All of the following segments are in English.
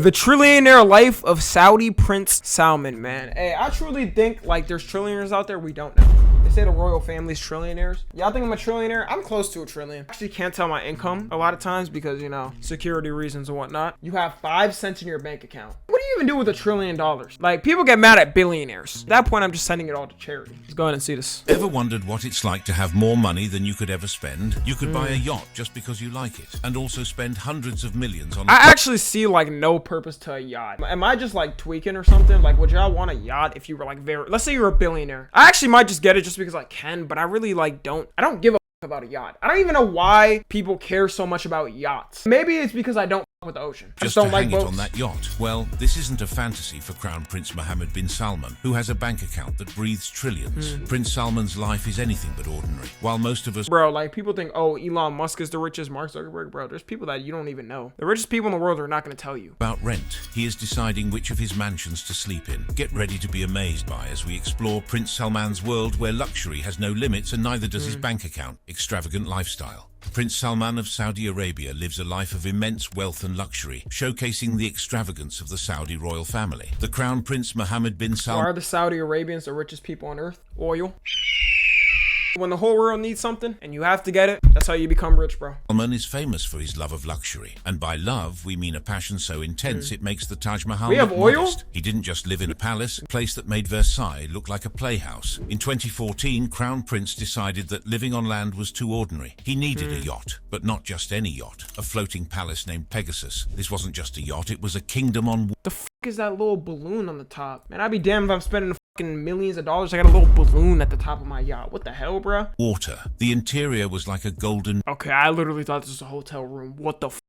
The Trillionaire Life of Saudi Prince Salman, man. Hey, I truly think, like, there's trillionaires out there we don't know. They say the royal family's trillionaires. Y'all think I'm a trillionaire? I'm close to a trillion. Actually can't tell my income a lot of times because, you know, security reasons and whatnot. You have 5 cents in your bank account. What do you even do with $1 trillion? Like, people get mad at billionaires. At that point, I'm just sending it all to charity. Let's go ahead and see this. Ever wondered what it's like to have more money than you could ever spend? You could buy a yacht just because you like it, and also spend hundreds of millions on. I actually see, like, no purpose to a yacht. Am I just, like, tweaking or something? Like, would y'all want a yacht if you were, like, let's say you're a billionaire. I actually might just get it just because I can, but I really, like, I don't give a about a yacht. I don't even know why people care so much about yachts. Maybe it's because I don't with the ocean. Just don't like boats. It on that yacht. Well, this isn't a fantasy for Crown Prince Mohammed bin Salman, who has a bank account that breathes trillions. Prince Salman's life is anything but ordinary. While most of us, bro, like, people think, oh, Elon Musk is the richest, Mark Zuckerberg, bro. There's people that you don't even know. The richest people in the world are not going to tell you about rent. He is deciding which of his mansions to sleep in. Get ready to be amazed by as we explore Prince Salman's world, where luxury has no limits and neither does his bank account. Extravagant lifestyle. Prince Salman of Saudi Arabia lives a life of immense wealth and luxury, showcasing the extravagance of the Saudi royal family. The Crown Prince Mohammed bin Salman. Are the Saudi Arabians the richest people on earth? Oil. When the whole world needs something and you have to get it, that's how you become rich, bro. Salman is famous for his love of luxury. And by love, we mean a passion so intense it makes the Taj Mahal we have look oil? modest. He didn't just live in a palace, a place that made Versailles look like a playhouse. In 2014, Crown Prince decided that living on land was too ordinary. He needed a yacht, but not just any yacht. A floating palace named Pegasus. This wasn't just a yacht, it was a kingdom on water. The f is that little balloon on the top? Man, I'd be damned if I'm spending millions of dollars. I got a little balloon at the top of my yacht. What the hell, bro? Water. The interior was like a golden. Okay, I literally thought this was a hotel room. What the f?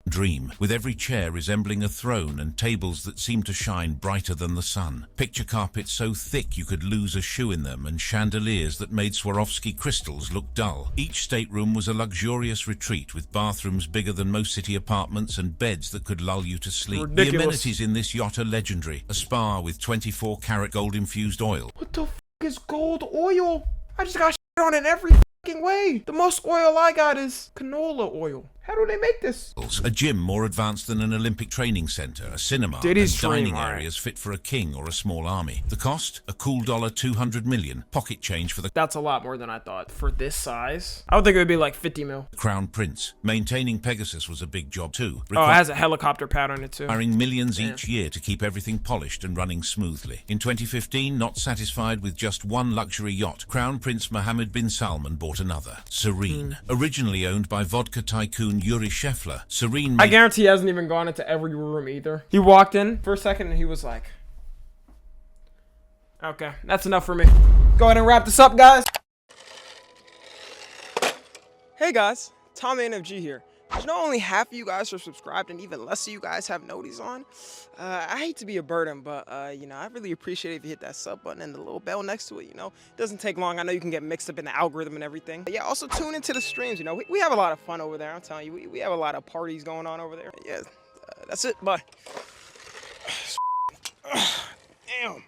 Dream, with every chair resembling a throne and tables that seemed to shine brighter than the sun. Picture carpets so thick you could lose a shoe in them, and chandeliers that made Swarovski crystals look dull. Each stateroom was a luxurious retreat with bathrooms bigger than most city apartments and beds that could lull you to sleep. Ridiculous. The amenities in this yacht are legendary. A spa with 24-karat gold-infused oil. What the f is gold oil? I just got shit on it every fucking way. The most oil I got is canola oil. How do they make this? A gym more advanced than an Olympic training center, a cinema, and dining areas fit for a king or a small army. The cost? A cool $200 million. Pocket change for the... That's a lot more than I thought. For this size? I would think it would be like 50 mil. Crown Prince. Maintaining Pegasus was a big job too. Oh, it has a helicopter pad on it too. Requiring millions each year to keep everything polished and running smoothly. In 2015, not satisfied with just one luxury yacht, Crown Prince Mohammed bin Salman bought another. Serene. Originally owned by vodka tycoon Yuri Shefler, Serene... I guarantee he hasn't even gone into every room either. He walked in for a second and he was like, okay, that's enough for me. Go ahead and wrap this up, guys. Hey guys, Tom NFG here. You know, only half of you guys are subscribed and even less of you guys have noties on. I hate to be a burden, but you know, I really appreciate it if you hit that sub button and the little bell next to it. You know, it doesn't take long. I know you can get mixed up in the algorithm and everything. But yeah, also tune into the streams. You know, we have a lot of fun over there. I'm telling you, we have a lot of parties going on over there. Yeah, that's it. Bye. Damn.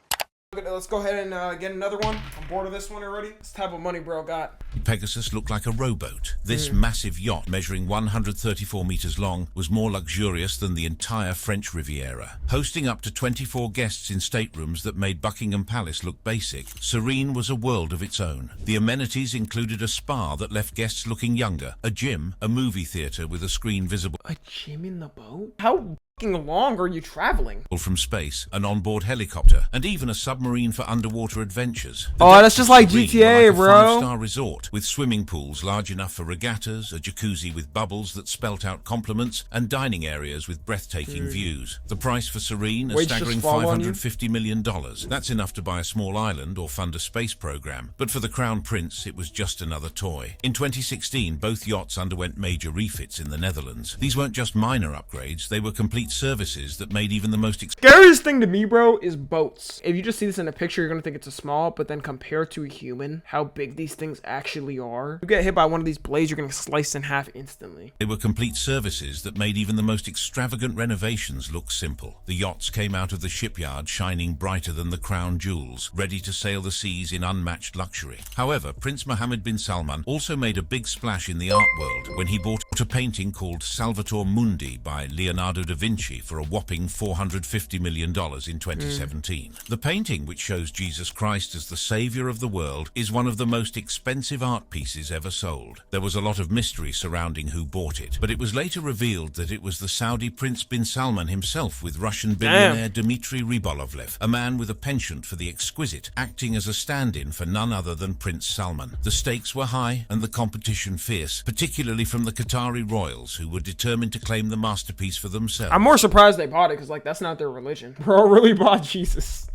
Let's go ahead and get another one. I'm bored of this one already. This type of money bro got. Pegasus looked like a rowboat. This massive yacht, measuring 134 meters long, was more luxurious than the entire French Riviera. Hosting up to 24 guests in staterooms that made Buckingham Palace look basic, Serene was a world of its own. The amenities included a spa that left guests looking younger, a gym, a movie theater with a screen visible. A gym in the boat? How long are you traveling? From space, an onboard helicopter, and even a submarine for underwater adventures. Oh, that's just like GTA, bro. A 5-star resort with swimming pools large enough for regattas, a jacuzzi with bubbles that spelt out compliments, and dining areas with breathtaking views. The price for Serene, a staggering $550 million. That's enough to buy a small island or fund a space program. But for the Crown Prince, it was just another toy. In 2016, both yachts underwent major refits in the Netherlands. These weren't just minor upgrades, they were complete services that made even the most scariest thing to me, bro, is boats. If you just see this in a picture, you're gonna think it's a small, but then compared to a human, how big these things actually are. You get hit by one of these blades, you're gonna slice in half instantly. They were complete services that made even the most extravagant renovations look simple. The yachts came out of the shipyard shining brighter than the crown jewels, ready to sail the seas in unmatched luxury. However, Prince Mohammed bin Salman also made a big splash in the art world when he bought a painting called Salvator Mundi by Leonardo da Vinci Vinci for a whopping $450 million in 2017. The painting, which shows Jesus Christ as the savior of the world, is one of the most expensive art pieces ever sold. There was a lot of mystery surrounding who bought it, but it was later revealed that it was the Saudi Prince bin Salman himself with Russian billionaire Dmitry Rybolovlev, a man with a penchant for the exquisite, acting as a stand-in for none other than Prince Salman. The stakes were high and the competition fierce, particularly from the Qatari royals, who were determined to claim the masterpiece for themselves. I'm more surprised they bought it because, like, that's not their religion. Bro really bought Jesus.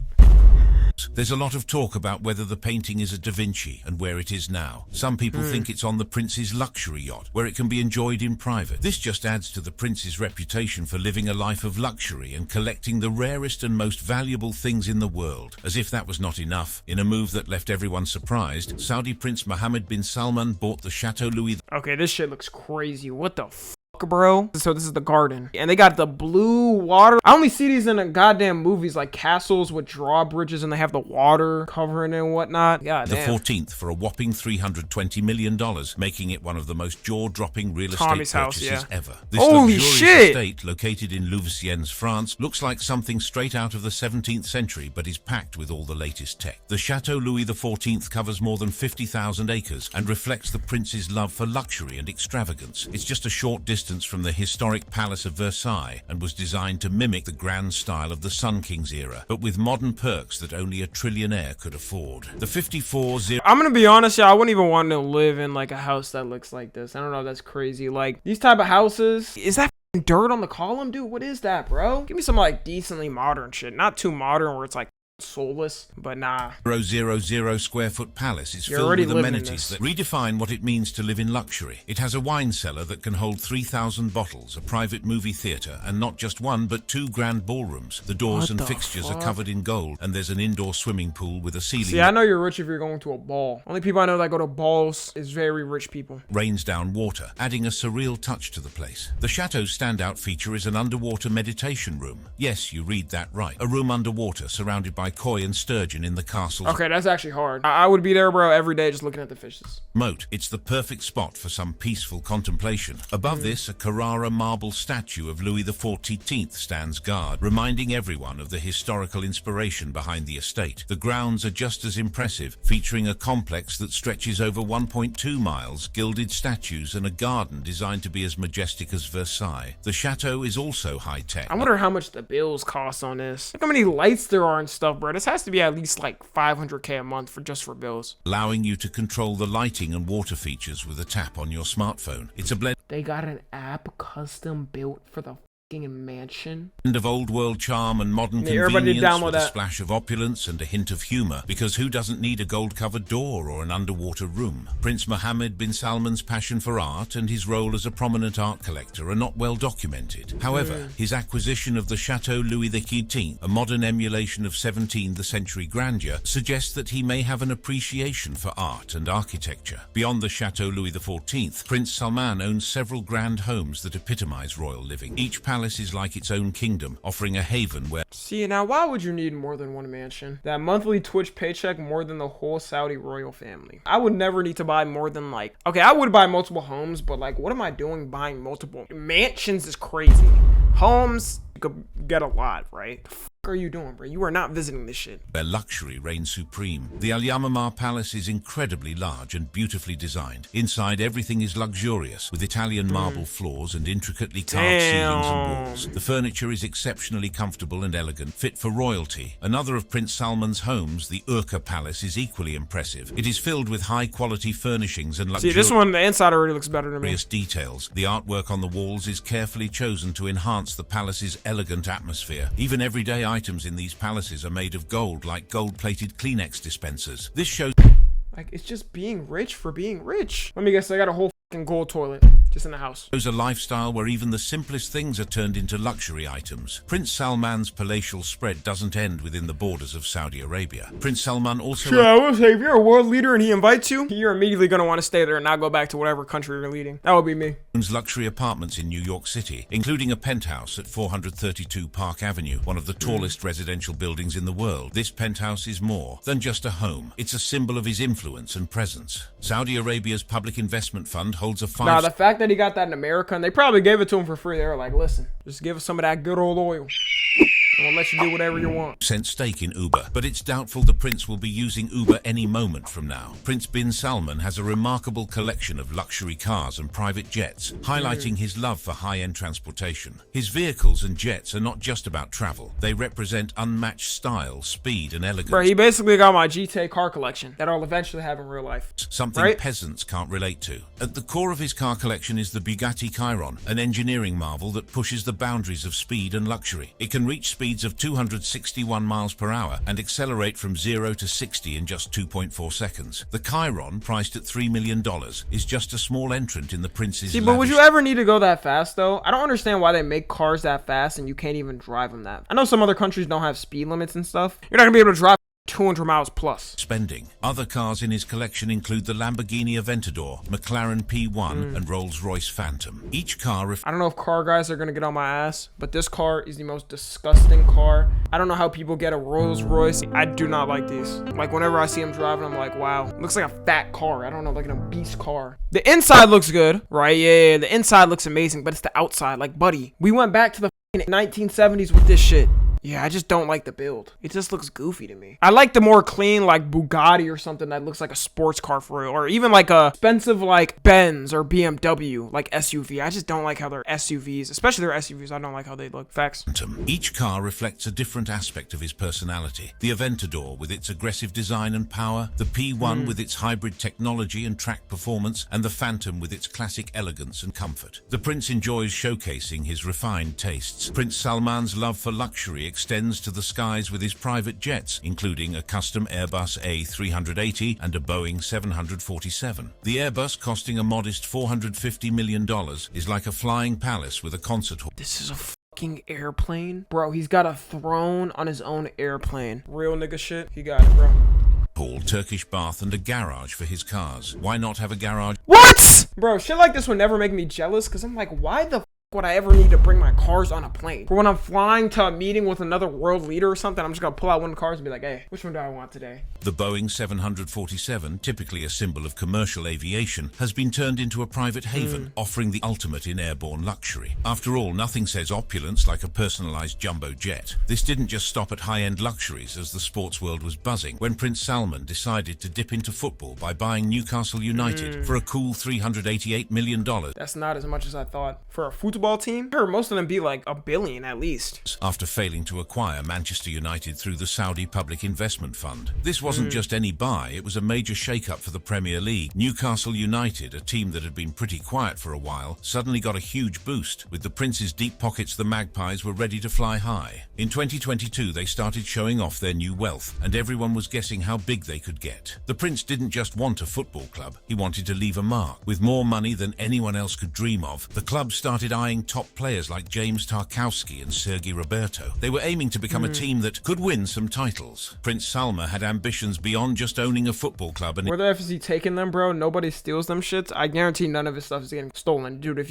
There's a lot of talk about whether the painting is a Da Vinci and where it is now. Some people think it's on the prince's luxury yacht, where it can be enjoyed in private. This just adds to the prince's reputation for living a life of luxury and collecting the rarest and most valuable things in the world. As if that was not enough, in a move that left everyone surprised, Saudi Prince Mohammed bin Salman bought the Chateau Louis. Okay, this shit looks crazy. What the f? Bro, so this is the garden and they got the blue water. I only see these in the goddamn movies, like castles with drawbridges and they have the water covering it and whatnot. God the damn. 14th for a whopping $320 million, making it one of the most jaw-dropping real estate Tommy's purchases house, ever. This Holy luxurious shit! estate, located in Louveciennes, France, looks like something straight out of the 17th century, but is packed with all the latest tech. The Chateau Louis XIV covers more than 50,000 acres and reflects the prince's love for luxury and extravagance. It's just a short distance from the historic Palace of Versailles and was designed to mimic the grand style of the Sun King's era, but with modern perks that only a trillionaire could afford. The 54-0... I'm gonna be honest, y'all, I wouldn't even want to live in like a house that looks like this. I don't know if that's crazy. Like, these type of houses, is that dirt on the column? Dude, what is that, bro? Give me some like decently modern shit. Not too modern where it's like soulless, but nah. 000 square foot palace is filled with amenities that redefine what it means to live in luxury. It has a wine cellar that can hold 3,000 bottles, a private movie theater, and not just one but 2 grand ballrooms. The doors and fixtures are covered in gold, and there's an indoor swimming pool with a ceiling. See, I know you're rich if you're going to a ball. Only people I know that go to balls is very rich people. Rains down water, adding a surreal touch to the place. The chateau's standout feature is an underwater meditation room. Yes, you read that right. A room underwater surrounded by koi and sturgeon in the castle. Okay, that's actually hard. I would be there, bro, every day just looking at the fishes. Moat. It's the perfect spot for some peaceful contemplation. Above this, a Carrara marble statue of Louis XIV stands guard, reminding everyone of the historical inspiration behind the estate. The grounds are just as impressive, featuring a complex that stretches over 1.2 miles, gilded statues, and a garden designed to be as majestic as Versailles. The chateau is also high-tech. I wonder how much the bills cost on this. Look how many lights there are and stuff, bro. This has to be at least like $500K a month for just for bills. Allowing you to control the lighting and water features with a tap on your smartphone. It's a blend. They got an app custom built for the mansion of old world charm and modern convenience with a splash of opulence and a hint of humor, because who doesn't need a gold covered door or an underwater room? Prince Mohammed bin Salman's passion for art and his role as a prominent art collector are not well documented. However, his acquisition of the Chateau Louis XV, a modern emulation of 17th century grandeur, suggests that he may have an appreciation for art and architecture. Beyond the Chateau Louis XIV, Prince Salman owns several grand homes that epitomize royal living. Each palace is like its own kingdom, offering a haven where... See, now why would you need more than one mansion? That monthly Twitch paycheck more than the whole Saudi royal family. I would never need to buy more than like... Okay, I would buy multiple homes, but like, what am I doing buying multiple? Mansions is crazy. Homes, you could get a lot, right? Are you doing, bro? You are not visiting this shit. Where luxury reigns supreme. The Al Yamamah Palace is incredibly large and beautifully designed. Inside, everything is luxurious, with Italian marble floors and intricately carved ceilings and walls. The furniture is exceptionally comfortable and elegant, fit for royalty. Another of Prince Salman's homes, the Urqa Palace, is equally impressive. It is filled with high-quality furnishings and luxurious... See, this one, the inside already looks better to me. ...details. The artwork on the walls is carefully chosen to enhance the palace's elegant atmosphere. Even everyday items in these palaces are made of gold, like gold-plated Kleenex dispensers. This shows... Like, it's just being rich for being rich. Let me guess, I got a whole fucking gold toilet just in the house. Shows a lifestyle where even the simplest things are turned into luxury items. Prince Salman's palatial spread doesn't end within the borders of Saudi Arabia. Prince Salman also... Sure, I will say, if you're a world leader and he invites you, you're immediately going to want to stay there and not go back to whatever country you're leading. That would be me. Owns luxury apartments in New York City, including a penthouse at 432 Park Avenue, one of the tallest residential buildings in the world. This penthouse is more than just a home. It's a symbol of his influence and presence. Saudi Arabia's public investment fund holds a Nah, the fact that he got that in America, and they probably gave it to him for free. They were like, listen, just give us some of that good old oil. We'll let you do whatever you want. Cent stake in Uber, but it's doubtful the prince will be using Uber any moment from now. Prince bin Salman has a remarkable collection of luxury cars and private jets, highlighting his love for high-end transportation. His vehicles and jets are not just about travel. They represent unmatched style, speed, and elegance. Bro, he basically got my GTA car collection that I'll eventually have in real life. Something peasants can't relate to. At the core of his car collection is the Bugatti Chiron, an engineering marvel that pushes the boundaries of speed and luxury. It can reach speeds of 261 miles per hour and accelerate from 0 to 60 in just 2.4 seconds. The Chiron, priced at $3 million, is just a small entrant in the prince's but would you ever need to go that fast, though? I don't understand why they make cars that fast and you can't even drive them that. I know some other countries don't have speed limits and stuff. You're not gonna be able to drive 200 miles plus. Spending. Other cars in his collection include the Lamborghini Aventador, McLaren P1, and Rolls-Royce Phantom. Each car... I don't know if car guys are gonna get on my ass, but this car is the most disgusting car. I don't know how people get a Rolls-Royce. I do not like these. Like, whenever I see him driving, I'm like, wow. It looks like a fat car. I don't know, like an obese car. The inside looks good, right? Yeah, the inside looks amazing, but it's the outside. Like, buddy, we went back to the 1970s with this shit. Yeah, I just don't like the build. It just looks goofy to me. I like the more clean, like Bugatti or something that looks like a sports car for real. Or even like a expensive like Benz or BMW, like SUV. I just don't like how they're SUVs, especially their SUVs. I don't like how they look. Facts. Each car reflects a different aspect of his personality. The Aventador with its aggressive design and power, the P1 with its hybrid technology and track performance, and the Phantom with its classic elegance and comfort. The prince enjoys showcasing his refined tastes. Prince Salman's love for luxury extends to the skies with his private jets, including a custom Airbus A380 and a Boeing 747. The Airbus, costing a modest $450 million, is like a flying palace with a concert hall. This is a fucking airplane? Bro, he's got a throne on his own airplane. Real nigga shit. He got it, bro. Turkish bath, and a garage for his cars. Why not have a garage? What? Bro, shit like this would never make me jealous, because I'm like, why the would I ever need to bring my cars on a plane? For when I'm flying to a meeting with another world leader or something, I'm just gonna pull out one of the cars and be like, hey, which one do I want today? The Boeing 747, typically a symbol of commercial aviation, has been turned into a private haven, offering the ultimate in airborne luxury. After all, nothing says opulence like a personalized jumbo jet. This didn't just stop at high-end luxuries as the sports world was buzzing when Prince Salman decided to dip into football by buying Newcastle United for a cool $388 million. That's not as much as I thought. For a football team, I heard most of them be like $1 billion at least. After failing to acquire Manchester United through the Saudi Public Investment Fund. This wasn't just any buy, it was a major shake-up for the Premier League. Newcastle United, a team that had been pretty quiet for a while, suddenly got a huge boost. With the Prince's deep pockets, the Magpies were ready to fly high. In 2022, they started showing off their new wealth, and everyone was guessing how big they could get. The Prince didn't just want a football club, he wanted to leave a mark. With more money than anyone else could dream of, the club started eyeing top players like James Tarkowski and Sergi Roberto. They were aiming to become a team that could win some titles. Prince Salman had ambitions beyond just owning a football club. And where the F is he taking them, bro? Nobody steals them shits. I guarantee none of his stuff is getting stolen. Dude, if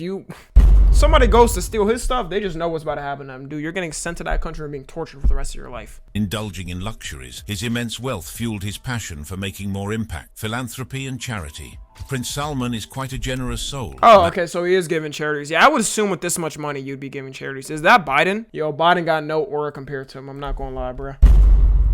somebody goes to steal his stuff, they just know what's about to happen to them. Dude, you're getting sent to that country and being tortured for the rest of your life. Indulging in luxuries, his immense wealth fueled his passion for making more impact, philanthropy and charity. Prince Salman is quite a generous soul. Oh, okay, so he is giving charities. Yeah, I would assume with this much money, you'd be giving charities. Is that Biden? Yo, Biden got no aura compared to him. I'm not gonna lie, bro.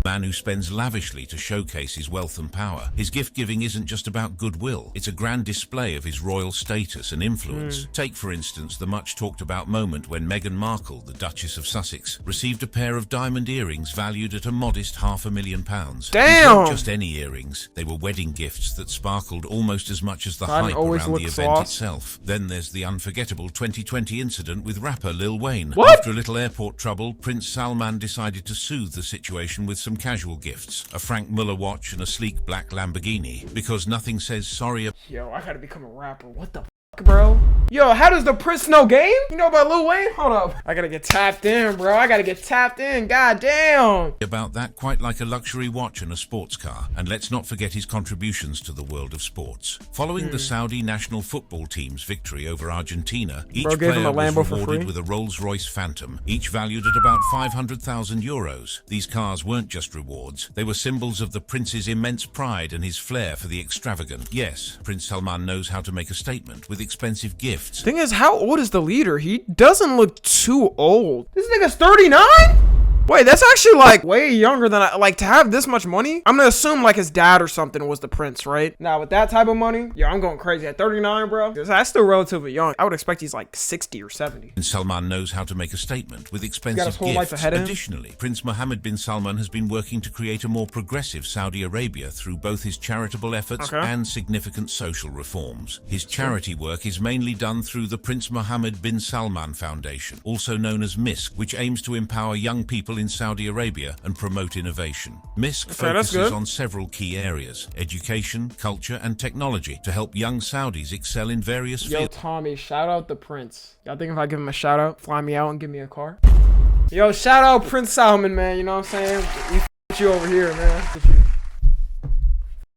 Man who spends lavishly to showcase his wealth and power. His gift-giving isn't just about goodwill. It's a grand display of his royal status and influence. Take, for instance, the much-talked-about moment when Meghan Markle, the Duchess of Sussex, received a pair of diamond earrings valued at a modest £500,000. Damn! Not just any earrings. They were wedding gifts that sparkled almost as much as the hype around the event itself. Then there's the unforgettable 2020 incident with rapper Lil Wayne. What? After a little airport trouble, Prince Salman decided to soothe the situation with some casual gifts, a Frank Muller watch and a sleek black Lamborghini, because nothing says sorry. Yo, I gotta become a rapper. What the bro. Yo, how does the Prince know game? You know about Lil Wayne? Hold up. I gotta get tapped in, bro. I gotta get tapped in. God damn. About that, quite like a luxury watch and a sports car. And let's not forget his contributions to the world of sports. Following the Saudi national football team's victory over Argentina, each player was rewarded with a Rolls-Royce Phantom, each valued at about 500,000 euros. These cars weren't just rewards. They were symbols of the prince's immense pride and his flair for the extravagant. Yes, Prince Salman knows how to make a statement with expensive gifts. Thing is, how old is the leader? He doesn't look too old. This nigga's 39? Wait, that's actually like way younger than like to have this much money. I'm gonna assume like his dad or something was the prince, right? Now with that type of money, yo, I'm going crazy at 39, bro. That's still relatively young. I would expect he's like 60 or 70. And Salman knows how to make a statement with expensive gifts. Additionally, Prince Mohammed bin Salman has been working to create a more progressive Saudi Arabia through both his charitable efforts and significant social reforms. His charity work is mainly done through the Prince Mohammed bin Salman Foundation, also known as MISC, which aims to empower young people in Saudi Arabia and promote innovation. MISC focuses on several key areas: education, culture, and technology to help young Saudis excel in various fields. Yo, Tommy, shout out the prince. Y'all think if I give him a shout out, fly me out and give me a car? Yo, shout out Prince Salman, man. You know what I'm saying? We f you over here, man.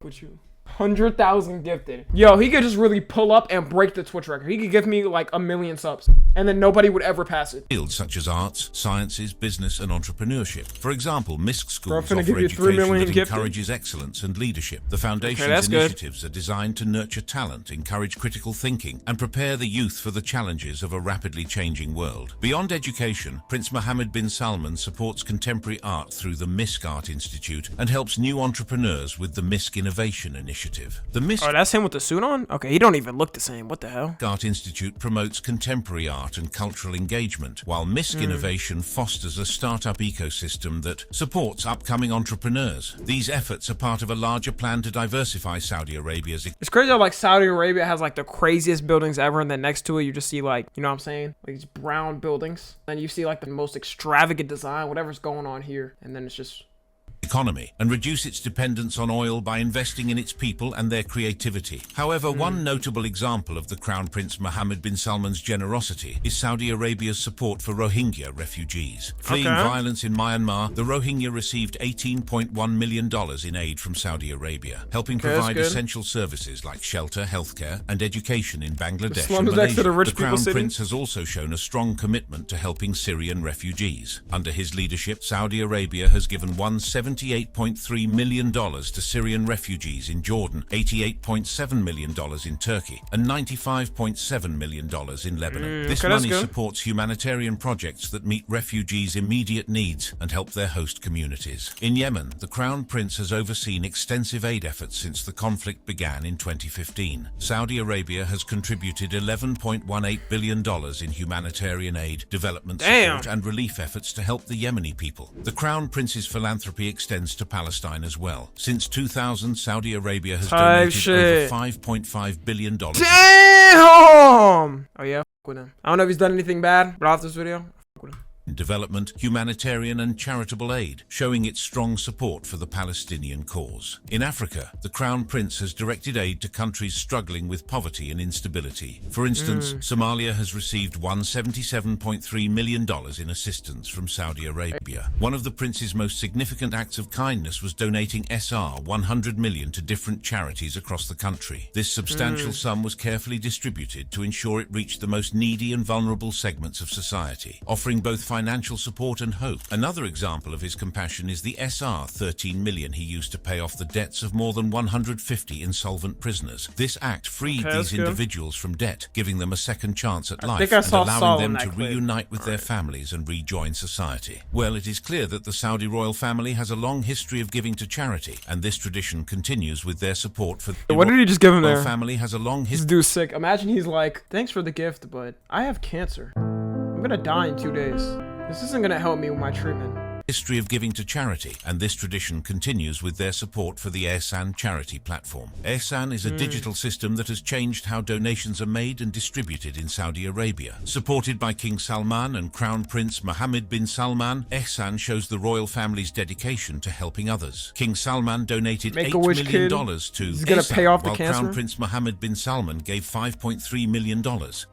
With you. 100,000 gifted. Yo, he could just really pull up and break the Twitch record. He could give me like 1 million subs and then nobody would ever pass it. Fields such as arts, sciences, business, and entrepreneurship. For example, MISC schools offer give you 3 education million that gifted. encourages excellence and leadership. The foundation's initiatives are designed to nurture talent, encourage critical thinking, and prepare the youth for the challenges of a rapidly changing world. Beyond education, Prince Mohammed bin Salman supports contemporary art through the MISC Art Institute and helps new entrepreneurs with the MISC Innovation Initiative. The MISC that's him with the suit on? Okay, he don't even look the same. What the hell? Art Institute promotes contemporary art and cultural engagement, while MISC Innovation fosters a startup ecosystem that supports upcoming entrepreneurs. These efforts are part of a larger plan to diversify Saudi Arabia's. It's crazy how like Saudi Arabia has like the craziest buildings ever, and then next to it you just see like, you know what I'm saying? Like these brown buildings. Then you see like the most extravagant design, whatever's going on here, and then it's just economy and reduce its dependence on oil by investing in its people and their creativity. However, one notable example of the Crown Prince Mohammed bin Salman's generosity is Saudi Arabia's support for Rohingya refugees. Fleeing violence in Myanmar, the Rohingya received $18.1 million in aid from Saudi Arabia, helping provide essential services like shelter, healthcare, and education in Bangladesh and Malaysia. The Crown Prince has also shown a strong commitment to helping Syrian refugees. Under his leadership, Saudi Arabia has given $78.3 million to Syrian refugees in Jordan, $88.7 million in Turkey, and $95.7 million in Lebanon. This money supports humanitarian projects that meet refugees' immediate needs and help their host communities. In Yemen, the Crown Prince has overseen extensive aid efforts since the conflict began in 2015. Saudi Arabia has contributed $11.18 billion in humanitarian aid, development support, and relief efforts to help the Yemeni people. The Crown Prince's philanthropy extends to Palestine as well. Since 2000, Saudi Arabia has donated over $5.5 billion. Damn! Oh yeah, with him. I don't know if he's done anything bad, but after this video, with him. Development, humanitarian and charitable aid, showing its strong support for the Palestinian cause. In Africa, the Crown Prince has directed aid to countries struggling with poverty and instability. For instance, Somalia has received $177.3 million in assistance from Saudi Arabia. One of the Prince's most significant acts of kindness was donating SR 100 million to different charities across the country. This substantial sum was carefully distributed to ensure it reached the most needy and vulnerable segments of society, offering both financial support and hope. Another example of his compassion is the SR 13 million he used to pay off the debts of more than 150 insolvent prisoners. This act freed these individuals from debt, giving them a second chance at life and allowing them to reunite with their families and rejoin society. Well, it is clear that the Saudi royal family has a long history of giving to charity, and this tradition continues with their support for the what did he just give him there? Family has a long history. This dude's sick. Imagine he's like, thanks for the gift, but I have cancer. I'm gonna die in 2 days. This isn't gonna help me with my treatment. history of giving to charity, and this tradition continues with their support for the Ihsan charity platform. Ihsan is a digital system that has changed how donations are made and distributed in Saudi Arabia. Supported by King Salman and Crown Prince Mohammed bin Salman, Ihsan shows the royal family's dedication to helping others. King Salman donated $8 million to Ihsan, while Crown Prince Mohammed bin Salman gave $5.3 million.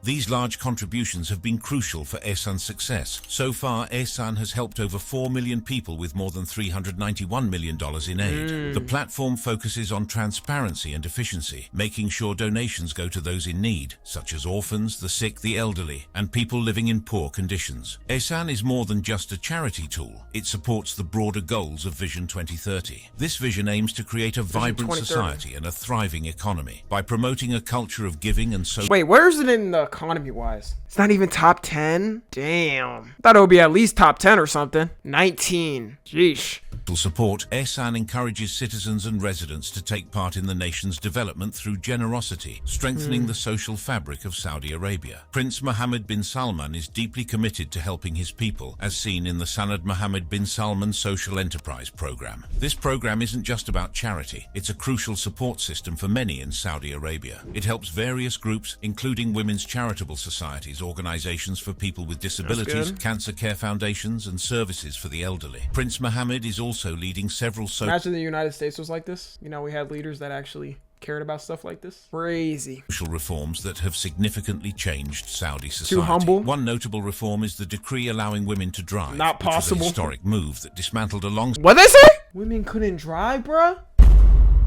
These large contributions have been crucial for Ihsan's success. So far, Ihsan has helped over 4 million people with more than $391 million in aid. The platform focuses on transparency and efficiency, making sure donations go to those in need, such as orphans, the sick, the elderly, and people living in poor conditions. Ihsan is more than just a charity tool. It supports the broader goals of Vision 2030. This vision aims to create a vibrant society and a thriving economy by promoting a culture of giving and social... Wait, where is it in the economy-wise? It's not even top 10? Damn. I thought it would be at least top 10 or something. 19. Jeesh. support, Ihsan encourages citizens and residents to take part in the nation's development through generosity, strengthening the social fabric of Saudi Arabia. Prince Mohammed bin Salman is deeply committed to helping his people, as seen in the Sanad Mohammed bin Salman Social Enterprise Program. This program isn't just about charity, it's a crucial support system for many in Saudi Arabia. It helps various groups, including women's charitable societies, organizations for people with disabilities, cancer care foundations, and services for the elderly. Prince Mohammed is also leading several Imagine the United States was like this. You know, we had leaders that actually cared about stuff like this. Crazy. Social reforms that have significantly changed Saudi society. Too humble. One notable reform is the decree allowing women to drive. Not possible. Which was a historic move that dismantled a long... What they say? Women couldn't drive, bruh?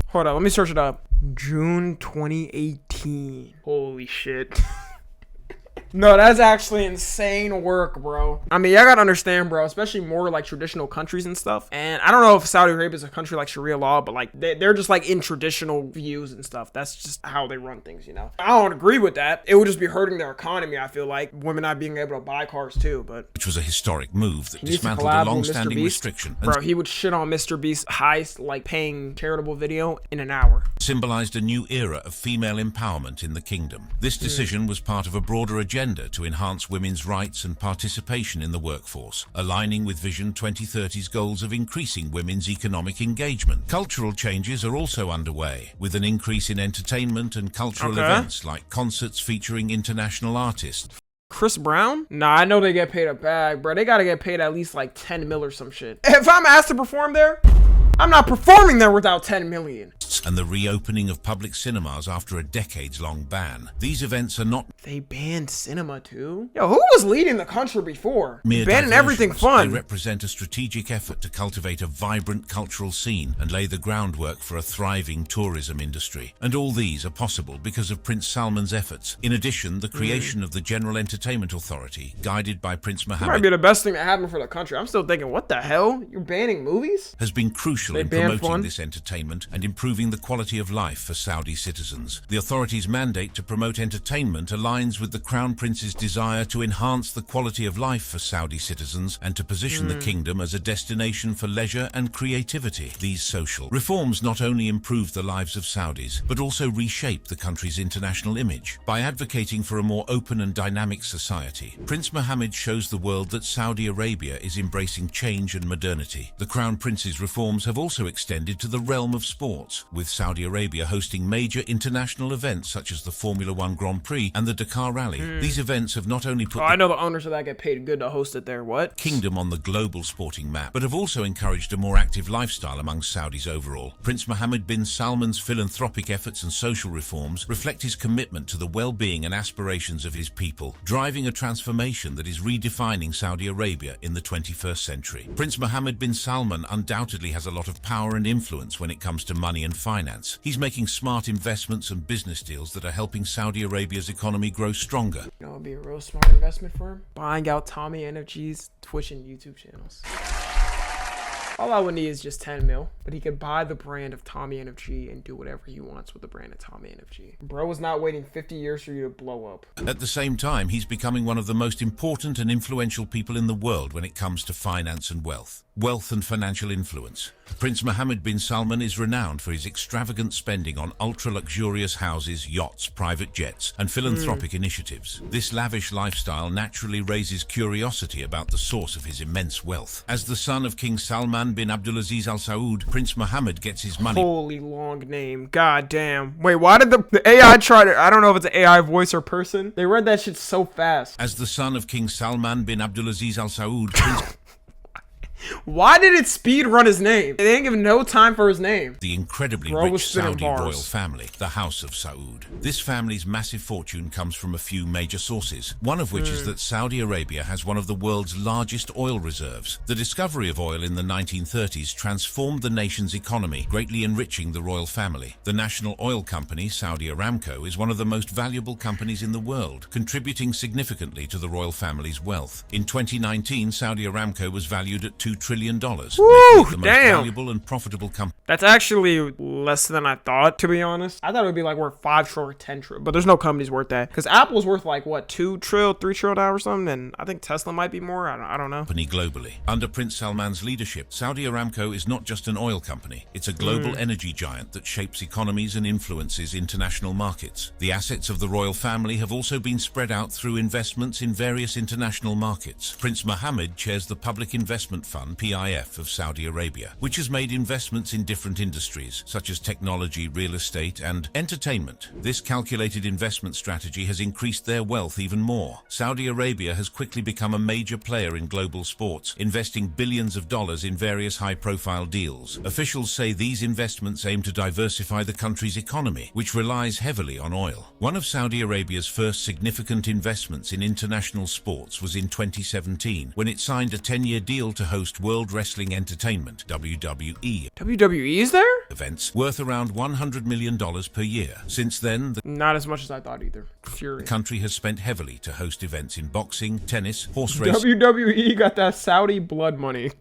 Hold on, let me search it up. June 2018. Holy shit. No, that's actually insane work, bro. I mean, y'all gotta understand, bro, especially more like traditional countries and stuff. And I don't know if Saudi Arabia is a country like Sharia law, but like they're just like in traditional views and stuff. That's just how they run things, you know? I don't agree with that. It would just be hurting their economy, I feel like. Women not being able to buy cars too, but... Which was a historic move that dismantled a long-standing restriction. Bro, he would shit on Mr. Beast's highest, like, paying charitable video in an hour. Symbolized a new era of female empowerment in the kingdom. This decision was part of a broader agenda to enhance women's rights and participation in the workforce, aligning with Vision 2030's goals of increasing women's economic engagement. Cultural changes are also underway, with an increase in entertainment and cultural events like concerts featuring international artists. Chris Brown? Nah, I know they get paid a bag, bro. They gotta get paid at least like 10 mil or some shit. If I'm asked to perform there, I'm not performing there without 10 million. And the reopening of public cinemas after a decades-long ban. These events are not... They banned cinema too? Yo, who was leading the country before? Banning everything fun. They represent a strategic effort to cultivate a vibrant cultural scene and lay the groundwork for a thriving tourism industry. And all these are possible because of Prince Salman's efforts. In addition, the creation of the General Entertainment Authority, guided by Prince Mohammed... That might be the best thing that happened for the country. I'm still thinking, what the hell? You're banning movies? Has been crucial in promoting this entertainment and improving the quality of life for Saudi citizens. The authority's mandate to promote entertainment aligns with the Crown Prince's desire to enhance the quality of life for Saudi citizens and to position the kingdom as a destination for leisure and creativity. These social reforms not only improve the lives of Saudis, but also reshape the country's international image. By advocating for a more open and dynamic society, Prince Mohammed shows the world that Saudi Arabia is embracing change and modernity. The Crown Prince's reforms have also extended to the realm of sports, with Saudi Arabia hosting major international events such as the Formula One Grand Prix and the Dakar Rally. These events have not only put I know the owners of that get paid good to host it there. What? Kingdom on the global sporting map, but have also encouraged a more active lifestyle among Saudis overall. Prince Mohammed bin Salman's philanthropic efforts and social reforms reflect his commitment to the well-being and aspirations of his people, driving a transformation that is redefining Saudi Arabia in the 21st century. Prince Mohammed bin Salman undoubtedly has a lot of power and influence when it comes to money and finance. He's making smart investments and business deals that are helping Saudi Arabia's economy grow stronger. You know, it'd be a real smart investment for him. Buying out Tommy NFG's Twitch and YouTube channels. All I would need is just 10 mil. But he could buy the brand of Tommy NFG and do whatever he wants with the brand of Tommy NFG. Bro was not waiting 50 years for you to blow up. At the same time, he's becoming one of the most important and influential people in the world when it comes to finance and wealth. Wealth and financial influence. Prince Mohammed bin Salman is renowned for his extravagant spending on ultra-luxurious houses, yachts, private jets, and philanthropic initiatives. This lavish lifestyle naturally raises curiosity about the source of his immense wealth. As the son of King Salman bin Abdulaziz Al Saud, Prince Mohammed gets his money. Holy long name. God damn. Wait, why did the AI try to... I don't know if it's an AI voice or person. They read that shit so fast. As the son of King Salman bin Abdulaziz Al Saud, Prince... Why did it speed run his name? They didn't give no time for his name. The incredibly rich Saudi royal family, the House of Saud. This family's massive fortune comes from a few major sources, one of which is that Saudi Arabia has one of the world's largest oil reserves. The discovery of oil in the 1930s transformed the nation's economy, greatly enriching the royal family. The national oil company, Saudi Aramco, is one of the most valuable companies in the world, contributing significantly to the royal family's wealth. In 2019, Saudi Aramco was valued at $2 trillion, Woo, making it the most valuable and profitable company. That's actually less than I thought, to be honest. I thought it would be like worth 5 trillion or 10 trillion, but there's no companies worth that. Because Apple's worth like, what, 2 trillion, 3 trillion now or something? And I think Tesla might be more. I don't know. Globally. Under Prince Salman's leadership, Saudi Aramco is not just an oil company. It's a global energy giant that shapes economies and influences international markets. The assets of the royal family have also been spread out through investments in various international markets. Prince Mohammed chairs the Public Investment Fund, PIF, of Saudi Arabia, which has made investments in different industries, such as technology, real estate, and entertainment. This calculated investment strategy has increased their wealth even more. Saudi Arabia has quickly become a major player in global sports, investing billions of dollars in various high-profile deals. Officials say these investments aim to diversify the country's economy, which relies heavily on oil. One of Saudi Arabia's first significant investments in international sports was in 2017, when it signed a 10-year deal to host World Wrestling Entertainment, WWE. WWE is there? Events worth around $100 million per year. Since then, not as much as I thought either. The country has spent heavily to host events in boxing, tennis, horse racing. WWE got that Saudi blood money.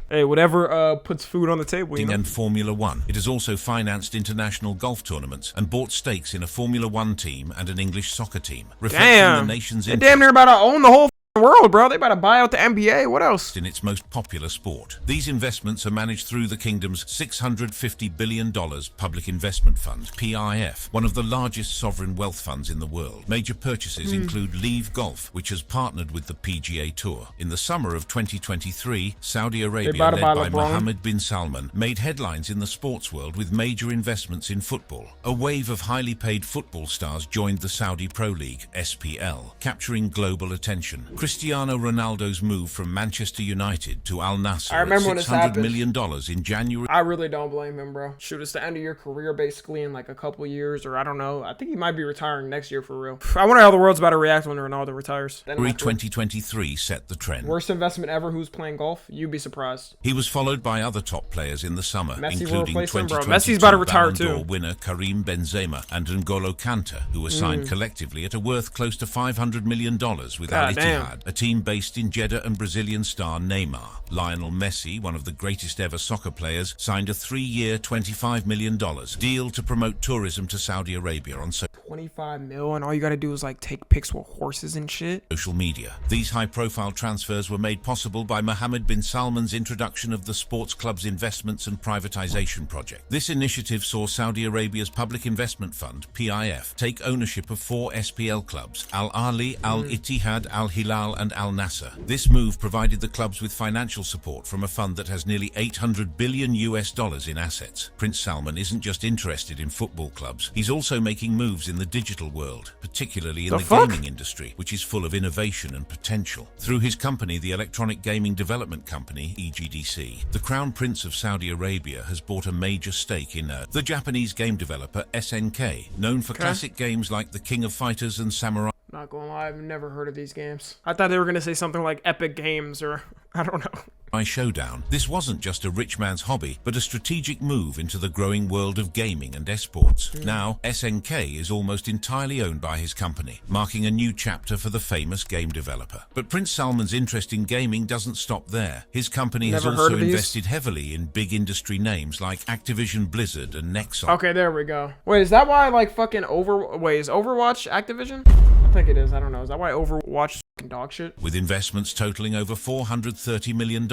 Hey, whatever puts food on the table, you know? And Formula One. It has also financed international golf tournaments and bought stakes in a Formula One team and an English soccer team, reflecting the nation's they damn near about to own the whole world, bro. They about to buy out the NBA. What else? In its most popular sport. These investments are managed through the kingdom's $650 billion Public Investment Fund, PIF, one of the largest sovereign wealth funds in the world. Major purchases include Live Golf, which has partnered with the PGA Tour. In the summer of 2023, Saudi Arabia, led by Mohammed bin Salman, made headlines in the sports world with major investments in football. A wave of highly paid football stars joined the Saudi Pro League, SPL, capturing global attention. Cristiano Ronaldo's move from Manchester United to Al Nassr at $600 million in January. I really don't blame him, bro. Shoot, it's the end of your career basically in like a couple years, or I don't know. I think he might be retiring next year for real. I wonder how the world's about to react when Ronaldo retires. January 2023 set the trend. Worst investment ever. Who's playing golf? You'd be surprised. He was followed by other top players in the summer, Messi including 2022 Messi's about to retire Ballon d'Or too. winner Karim Benzema and N'Golo Kante, who were signed collectively at a worth close to $500 million with Al Ittihad, a team based in Jeddah, and Brazilian star Neymar. Lionel Messi, one of the greatest ever soccer players, signed a 3-year, $25 million deal to promote tourism to Saudi Arabia on 25 mil, and all you gotta do is like take pics with horses and shit. Social media. These high-profile transfers were made possible by Mohammed bin Salman's introduction of the sports club's investments and privatization project. This initiative saw Saudi Arabia's Public Investment Fund, PIF, take ownership of 4 SPL clubs: Al Ahly, Al Ittihad, Al Hilal, and Al Nassr. This move provided the clubs with financial support from a fund that has nearly $800 billion in assets. Prince Salman isn't just interested in football clubs. He's also making moves in the digital world, particularly in the gaming industry, which is full of innovation and potential. Through his company, the Electronic Gaming Development Company, EGDC, the Crown Prince of Saudi Arabia has bought a major stake in the Japanese game developer SNK, known for classic games like The King of Fighters and Samurai. Not gonna lie, I've never heard of these games. I thought they were gonna say something like Epic Games or I don't know. showdown. This wasn't just a rich man's hobby, but a strategic move into the growing world of gaming and esports. Now, SNK is almost entirely owned by his company, marking a new chapter for the famous game developer. But Prince Salman's interest in gaming doesn't stop there. His company has also invested heavily in big industry names like Activision Blizzard and Nexon. Okay, there we go. Wait, is that why like fucking is Overwatch Activision? I think it is. I don't know. Is that why Overwatch is fucking dog shit? With investments totaling over $430 million,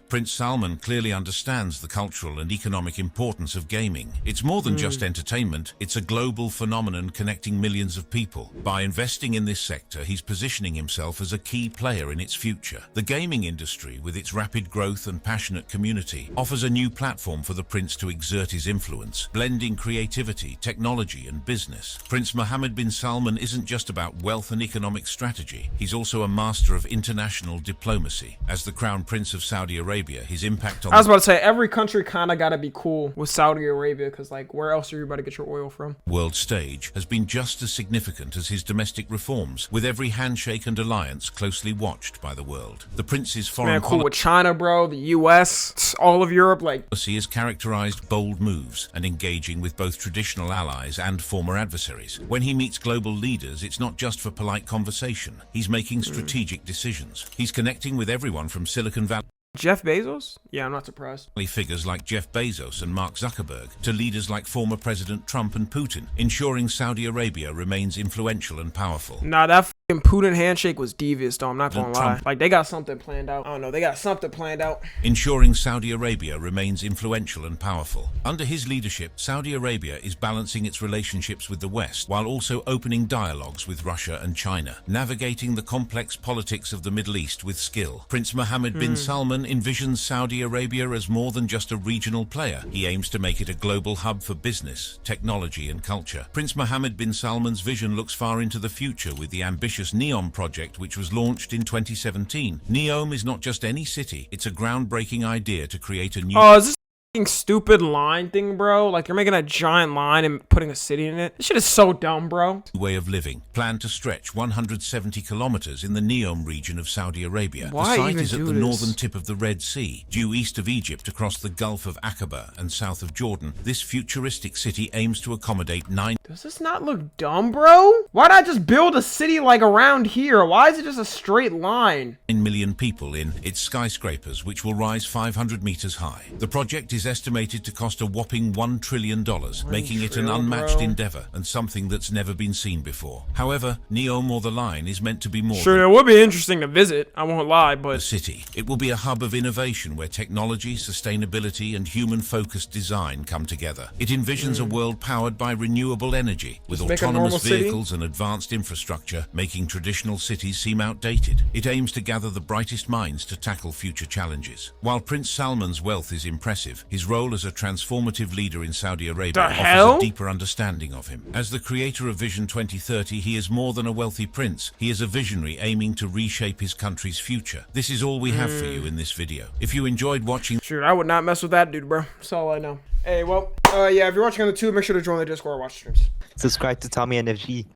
Prince Salman clearly understands the cultural and economic importance of gaming. It's more than just entertainment, it's a global phenomenon connecting millions of people. By investing in this sector, he's positioning himself as a key player in its future. The gaming industry, with its rapid growth and passionate community, offers a new platform for the prince to exert his influence, blending creativity, technology, and business. Prince Mohammed bin Salman isn't just about wealth and economic strategy. He's also a master of international diplomacy. As the Crown Prince of Saudi Arabia, his impact on— I was about to say, every country kind of got to be cool with Saudi Arabia, because like, where else are you about to get your oil from? World stage has been just as significant as his domestic reforms, with every handshake and alliance closely watched by the world. The prince's foreign cool with China, bro, the US, all of Europe, like— policy has characterized bold moves and engaging with both traditional allies and former adversaries. When he meets global leaders, it's not just for polite conversation. He's making strategic decisions. He's connecting with everyone from Silicon Valley— Jeff Bezos? Yeah, I'm not surprised. Figures like Jeff Bezos and Mark Zuckerberg to leaders like former President Trump and Putin, ensuring Saudi Arabia remains influential and powerful. Nah, that fucking Putin handshake was devious, though. I'm not gonna lie. Like, they got something planned out. I don't know. They got something planned out. Ensuring Saudi Arabia remains influential and powerful. Under his leadership, Saudi Arabia is balancing its relationships with the West while also opening dialogues with Russia and China, navigating the complex politics of the Middle East with skill. Prince Mohammed bin Salman envisions Saudi Arabia as more than just a regional player. He aims to make it a global hub for business, technology, and culture. Prince Mohammed bin Salman's vision looks far into the future with the ambitious NEOM project, which was launched in 2017. NEOM is not just any city, it's a groundbreaking idea to create a new— Oh, is this stupid line thing, bro? Like, you're making a giant line and putting a city in it? This shit is so dumb, bro. way of living, planned to stretch 170 kilometers in the Neom region of Saudi Arabia. Why the site even is at do the this? northern tip of the Red Sea, due east of Egypt across the Gulf of Aqaba and south of Jordan. This futuristic city aims to accommodate 9— Does this not look dumb, bro? Why not just build a city like around here? Why is it just a straight line? million people in its skyscrapers, which will rise 500 meters high. The project is estimated to cost a whopping $1 trillion, making it an unmatched endeavor and something that's never been seen before. However, Neom, or the line, is meant to be more Sure, it would be interesting to visit, I won't lie, but— a city. It will be a hub of innovation where technology, sustainability, and human-focused design come together. It envisions a world powered by renewable energy, with Just make a normal autonomous city? vehicles and advanced infrastructure, making traditional cities seem outdated. It aims to gather the brightest minds to tackle future challenges. While Prince Salman's wealth is impressive, his role as a transformative leader in Saudi Arabia offers a deeper understanding of him. As the creator of Vision 2030, he is more than a wealthy prince. He is a visionary aiming to reshape his country's future. This is all we have for you in this video. If you enjoyed watching— Shoot, I would not mess with that dude, bro. That's all I know. Hey, well, yeah, if you're watching on the tube, make sure to join the Discord or watch streams. Subscribe to Tommy NFG.